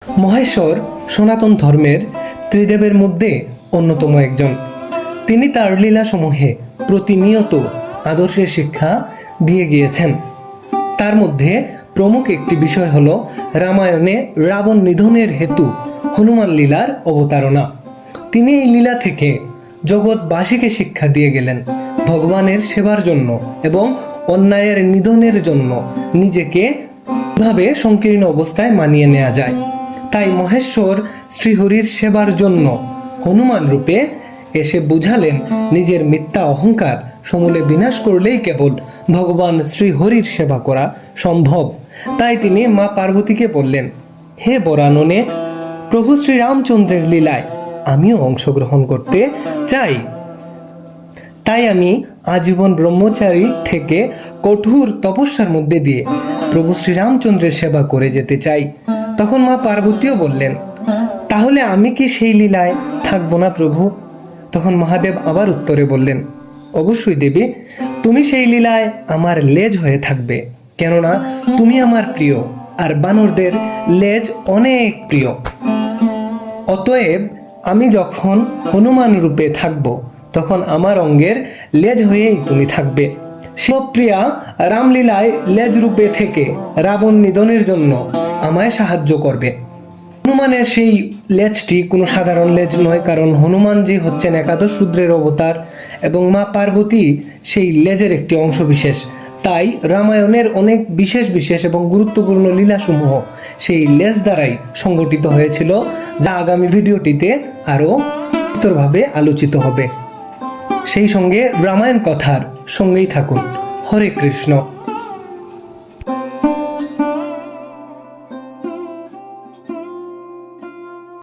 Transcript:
মহেশ্বর সনাতন ধর্মের ত্রিদেবের মধ্যে অন্যতম একজন। তিনি তার লীলাসমূহে প্রতিনিয়ত আদর্শের শিক্ষা দিয়ে গিয়েছেন। তার মধ্যে প্রমুখ একটি বিষয় হল রামায়ণে রাবণ নিধনের হেতু হনুমান লীলার অবতারণা। তিনি এই লীলা থেকে জগৎবাসীকে শিক্ষা দিয়ে গেলেন ভগবানের সেবার জন্য এবং অন্যায়ের নিধনের জন্য নিজেকে কিভাবে সংকীর্ণ অবস্থায় মানিয়ে নেওয়া যায়। তাই মহেশ্বর শ্রীহরির সেবার জন্য হনুমান রূপে এসে বুঝালেন নিজের মিথ্যা অহংকার সমূলে বিনাশ করলেই কেবল ভগবান শ্রীহরির সেবা করা সম্ভব। তাই তিনি মা পার্বতীকে বললেন, হে বরাননে, প্রভু শ্রীরামচন্দ্রের লীলায় আমিও অংশগ্রহণ করতে চাই। তাই আমি আজীবন ব্রহ্মচারী থেকে কঠোর তপস্যার মধ্যে দিয়ে প্রভু শ্রীরামচন্দ্রের সেবা করে যেতে চাই। তখন মা পার্বতীও বললেন, তাহলে আমি কি সেই লীলায় থাকবো না প্রভু? তখন মহাদেব আবার উত্তরে বললেন, অবশ্যই দেবী, তুমি সেই লীলায় আমার লেজ হয়ে থাকবে, কেননা তুমি আমার প্রিয় আর বানরদের লেজ অনেক প্রিয়। অতএব আমি যখন হনুমান রূপে থাকব তখন আমার অঙ্গের লেজ হয়েই তুমি থাকবে। শিবপ্রিয়া রামলীলায় লেজ রূপে থেকে রাবণ নিধনের জন্য আমায় সাহায্য করবে। হনুমানের সেই লেজটি কোনো সাধারণ লেজ নয়, কারণ হনুমানজি হচ্ছেন একাদশ রুদ্রের অবতার এবং মা পার্বতী সেই লেজের একটি অংশ বিশেষ। তাই রামায়ণের অনেক বিশেষ বিশেষ এবং গুরুত্বপূর্ণ লীলাসমূহ সেই লেজ দ্বারাই সংগঠিত হয়েছিল, যা আগামী ভিডিওটিতে আরও বিস্তরভাবে আলোচিত হবে। সেই সঙ্গে রামায়ণ কথার সঙ্গেই থাকুন। হরে কৃষ্ণ।